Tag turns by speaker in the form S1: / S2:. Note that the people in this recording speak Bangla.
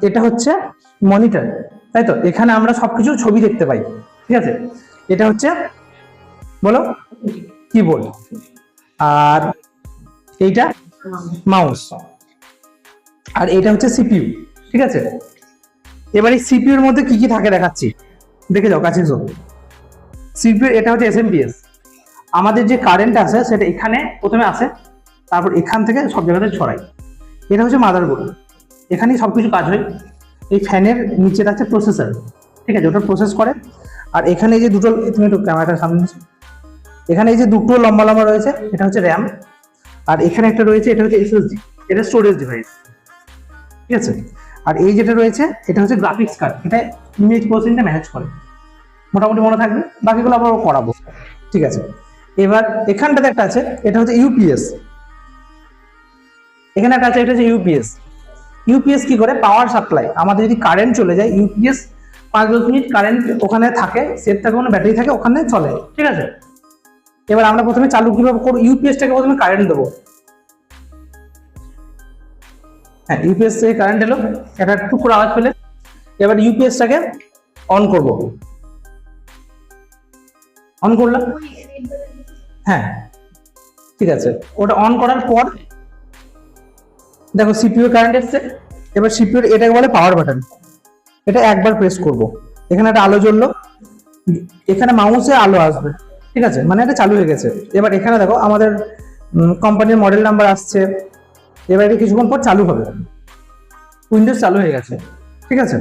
S1: এটা হচ্ছে মনিটর, তাই তো? এখানে আমরা সবকিছু ছবি দেখতে পাই, ঠিক আছে? এটা হচ্ছে, বলো, কিবোর্ড। আর এইটা মাউস। আর এটা হচ্ছে সিপিইউ, ঠিক আছে? এবার এই সিপিইউর মধ্যে কি কি থাকে দেখাচ্ছি, দেখে যাও, কাছে যাও। সিপিইউ এটা হচ্ছে এসএমপিএস। আমাদের যে কারেন্ট আছে সেটা এখানে প্রথমে আসে, তারপর এখান থেকে সব জায়গাতে ছড়াই। এটা হচ্ছে মাদারবোর্ড, এখানেই সবকিছু কাজ হয়। এই ফ্যানের নিচে আছে প্রসেসর, ঠিক আছে, ওটা প্রসেস করে। আর এখানে এই যে দুটো, তুমি একটু ক্যামেরাটার সামনে নিচ্ছ, এখানে এই যে দুটো লম্বা লম্বা রয়েছে, এটা হচ্ছে র্যাম। আর এখানে একটা রয়েছে, এটা হচ্ছে এসএসডি, এটা স্টোরেজ ডিভাইস, ঠিক আছে? আর এই যেটা রয়েছে এটা হচ্ছে গ্রাফিক্স কার্ড, এটা ইমেজ প্রসেসিংটা ম্যানেজ করে। মোটামুটি মনে থাকবে, বাকিগুলো আবার করাবো, ঠিক আছে? এবার এখানটাতে একটা আছে, এটা হচ্ছে ইউপিএস। এখানে একটা আছে, এটা হচ্ছে ইউপিএস। ইউপিএস কি করে? Power supply. আমাদের যদি কারেন্ট চলে যায়, ইউপিএস 5-10 মিনিট কারেন্ট ওখানে থাকে, সেট থাকে, কোনো ব্যাটারি থাকে, ওখানে চলে, ঠিক আছে? এবার আমরা প্রথমে চালু কিভাবে করবো? ইউপিএসটাকে প্রথমে কারেন্ট দেবো। হ্যাঁ, ইউপিএস থেকে কারেন্ট এলো, এটা একটু করে আওয়াজ পেলে। এবার ইউপিএসটাকে অন করব, অন করলাম, হ্যাঁ, ঠিক আছে। ওটা অন করার পর দেখো সিপিইউ কারেন্ট এসছে। এবার সিপিইউ এটাকে বলে পাওয়ার বাটন, এটা একবার প্রেস করব, এখানে একটা আলো জ্বললো, এখানে মাউসে আলো আসবে, ঠিক আছে, মানে এটা চালু হয়ে গেছে। এবার এখানে দেখো আমাদের কোম্পানির মডেল নাম্বার আসছে। এবার এটা কিছুক্ষণ পর চালু হবে, উইন্ডোজ চালু হয়ে গেছে, ঠিক আছে?